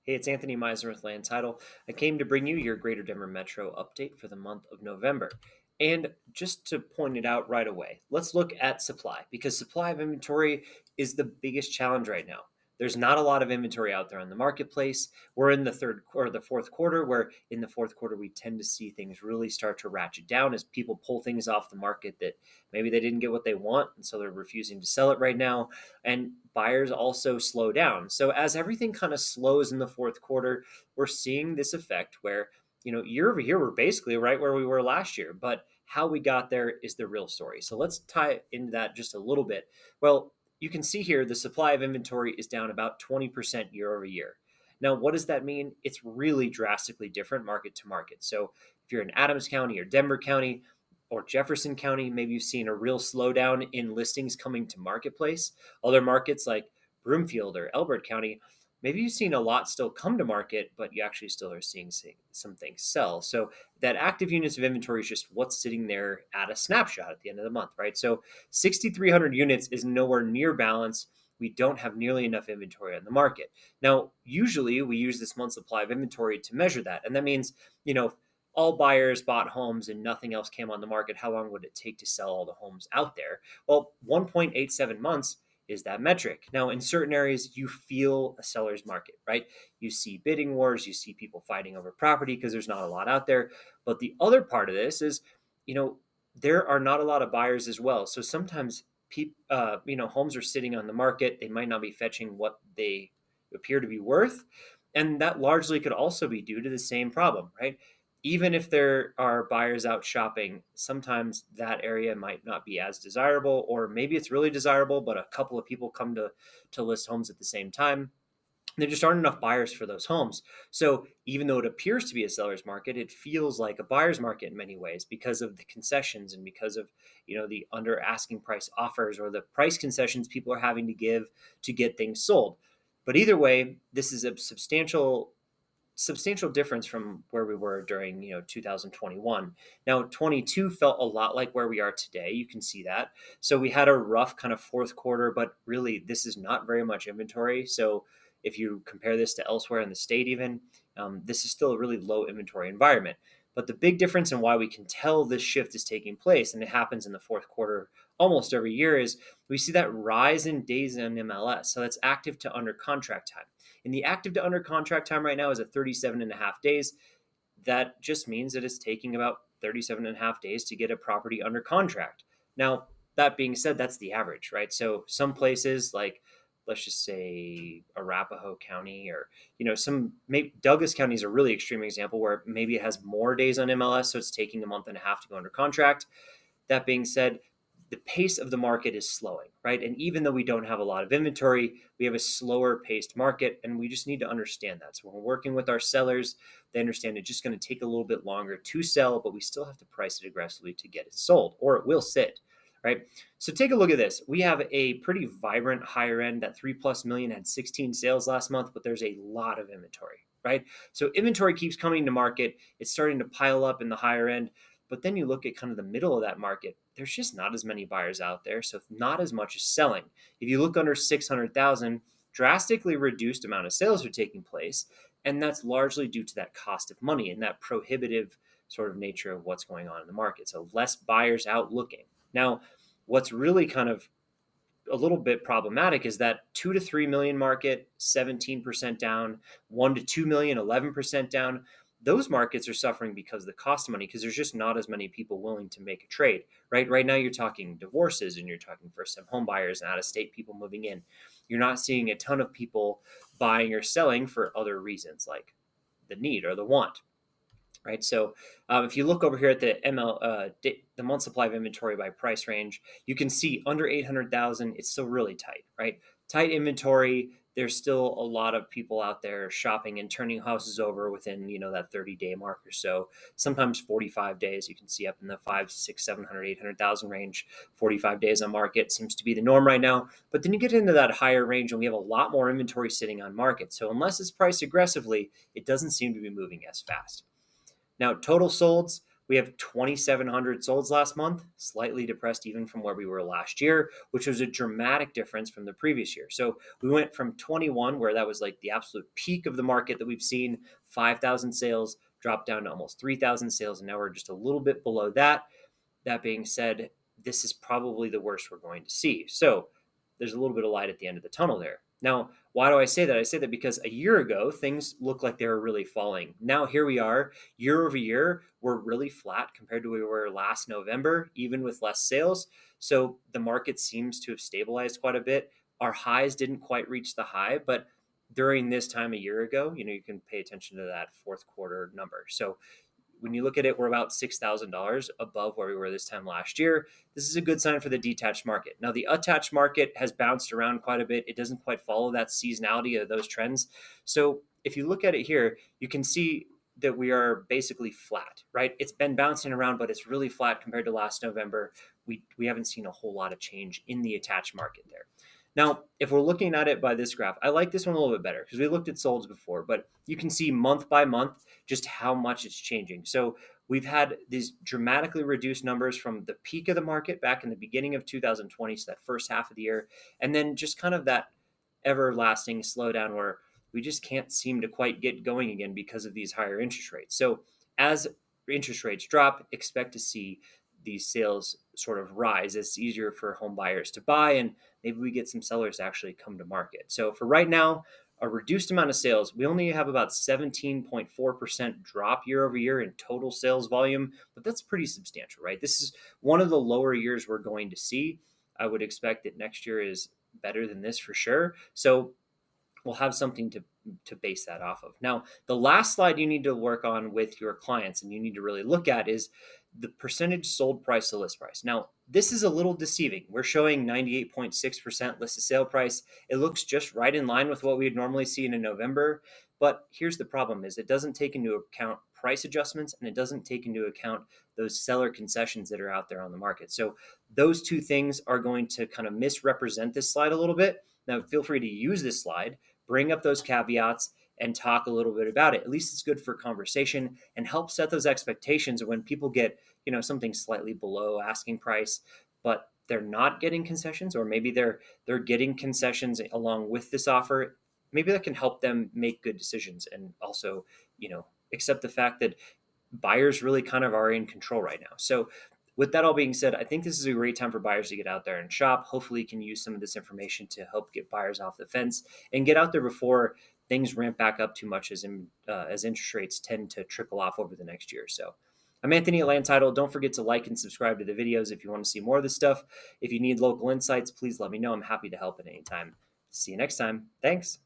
Hey, it's Anthony Meisner with Land Title. I came to bring you your Greater Denver Metro update for the month of November. And just to point it out right away, let's look at supply because supply of inventory is the biggest challenge right now. There's not a lot of inventory out there on the marketplace. We're in the third or the fourth quarter, where in the fourth quarter we tend to see things really start to ratchet down as people pull things off the market that maybe they didn't get what they want, and so they're refusing to sell it right now, and buyers also slow down. So as everything kind of slows in the fourth quarter, we're seeing this effect where, year over year, we're basically right where we were last year, but how we got there is the real story. So let's tie into that just a little bit. Well, you can see here the supply of inventory is down about 20% year over year. Now, what does that mean? It's really drastically different market to market. So if you're in Adams County or Denver County, or Jefferson County, maybe you've seen a real slowdown in listings coming to marketplace. Other markets like Broomfield or Elbert County, maybe you've seen a lot still come to market, but you actually still are seeing some things sell. So that active units of inventory is just what's sitting there at a snapshot at the end of the month, right? So 6,300 units is nowhere near balance. We don't have nearly enough inventory on the market. Now, usually we use this month's supply of inventory to measure that. And that means, all buyers bought homes and nothing else came on the market, how long would it take to sell all the homes out there? Well, 1.87 months is that metric. Now, in certain areas, you feel a seller's market, right? You see bidding wars, you see people fighting over property because there's not a lot out there. But the other part of this is, there are not a lot of buyers as well. So sometimes homes are sitting on the market. They might not be fetching what they appear to be worth. And that largely could also be due to the same problem, right? Even if there are buyers out shopping, sometimes that area might not be as desirable, or maybe it's really desirable, but a couple of people come to list homes at the same time. There just aren't enough buyers for those homes. So even though it appears to be a seller's market, it feels like a buyer's market in many ways because of the concessions and because of the under asking price offers or the price concessions people are having to give to get things sold. But either way, this is a substantial difference from where we were during 2021. Now 22 felt a lot like where we are today. You can see that. So we had a rough kind of fourth quarter, but really this is not very much inventory. So if you compare this to elsewhere in the state, even this is still a really low inventory environment. But the big difference in why we can tell this shift is taking place, and it happens in the fourth quarter almost every year, is we see that rise in days in MLS. So that's active to under contract time. And the active to under contract time right now is at 37 and a half days. That just means that it's taking about 37 and a half days to get a property under contract. Now, that being said, that's the average, right? So some places like, let's just say Arapahoe County, or maybe Douglas County is a really extreme example where maybe it has more days on MLS, so it's taking a month and a half to go under contract. That being said, the pace of the market is slowing, right? And even though we don't have a lot of inventory, we have a slower paced market, and we just need to understand that. So when we're working with our sellers, they understand it's just going to take a little bit longer to sell, but we still have to price it aggressively to get it sold, or it will sit, right? So take a look at this. We have a pretty vibrant higher end. That 3+ million had 16 sales last month, but there's a lot of inventory, right? So inventory keeps coming to market. It's starting to pile up in the higher end. But then you look at kind of the middle of that market, there's just not as many buyers out there. So not as much is selling. If you look under 600,000, drastically reduced amount of sales are taking place. And that's largely due to that cost of money and that prohibitive sort of nature of what's going on in the market. So less buyers out looking. Now, what's really kind of a little bit problematic is that 2 to 3 million market, 17% down, 1 to 2 million, 11% down. Those markets are suffering because of the cost of money, because there's just not as many people willing to make a trade, right? Right now, you're talking divorces and you're talking first-time home buyers and out-of-state people moving in. You're not seeing a ton of people buying or selling for other reasons like the need or the want, right? So if you look over here at the month supply of inventory by price range, you can see under 800,000, it's still really tight, right? Tight inventory. There's still a lot of people out there shopping and turning houses over within, that 30-day mark or so. Sometimes 45 days. You can see up in the 5, 6, 700, 800,000 range. 45 days on market seems to be the norm right now. But then you get into that higher range, and we have a lot more inventory sitting on market. So unless it's priced aggressively, it doesn't seem to be moving as fast. Now, total solds, We have 2,700 solds last month, slightly depressed even from where we were last year, which was a dramatic difference from the previous year. So we went from 21, where that was like the absolute peak of the market that we've seen, 5,000 sales, dropped down to almost 3,000 sales, and now we're just a little bit below that. That being said, this is probably the worst we're going to see. So there's a little bit of light at the end of the tunnel there. Now, why do I say that? I say that because a year ago, things looked like they were really falling. Now, here we are, year over year, we're really flat compared to where we were last November, even with less sales. So the market seems to have stabilized quite a bit. Our highs didn't quite reach the high, but during this time a year ago, you can pay attention to that fourth quarter number. So when you look at it, we're about $6,000 above where we were this time last year. This is a good sign for the detached market. Now, the attached market has bounced around quite a bit. It doesn't quite follow that seasonality of those trends. So if you look at it here, you can see that we are basically flat, right? It's been bouncing around, but it's really flat compared to last November. We haven't seen a whole lot of change in the attached market there. Now, if we're looking at it by this graph, I like this one a little bit better because we looked at solds before, but you can see month by month just how much it's changing. So we've had these dramatically reduced numbers from the peak of the market back in the beginning of 2020, so that first half of the year, and then just kind of that everlasting slowdown where we just can't seem to quite get going again because of these higher interest rates. So as interest rates drop, expect to see these sales sort of rise. It's easier for home buyers to buy, and maybe we get some sellers to actually come to market. So for right now, a reduced amount of sales. We only have about 17.4% drop year over year in total sales volume, but that's pretty substantial, right? This is one of the lower years we're going to see. I would expect that next year is better than this for sure. So we'll have something to base that off of. Now, the last slide you need to work on with your clients and you need to really look at is the percentage sold price to list price. Now, this is a little deceiving. We're showing 98.6% listed sale price. It looks just right in line with what we'd normally see in November. But here's the problem is it doesn't take into account price adjustments and it doesn't take into account those seller concessions that are out there on the market. So those two things are going to kind of misrepresent this slide a little bit. Now, feel free to use this slide, bring up those caveats, and talk a little bit about it. At least it's good for conversation and help set those expectations when people get, something slightly below asking price, but they're not getting concessions, or maybe they're getting concessions along with this offer. Maybe that can help them make good decisions and also, accept the fact that buyers really kind of are in control right now. So with that all being said, I think this is a great time for buyers to get out there and shop. Hopefully you can use some of this information to help get buyers off the fence and get out there before things ramp back up too much as interest rates tend to trickle off over the next year or so. I'm Anthony at Land Title. Don't forget to like and subscribe to the videos if you want to see more of this stuff. If you need local insights, please let me know. I'm happy to help at any time. See you next time. Thanks.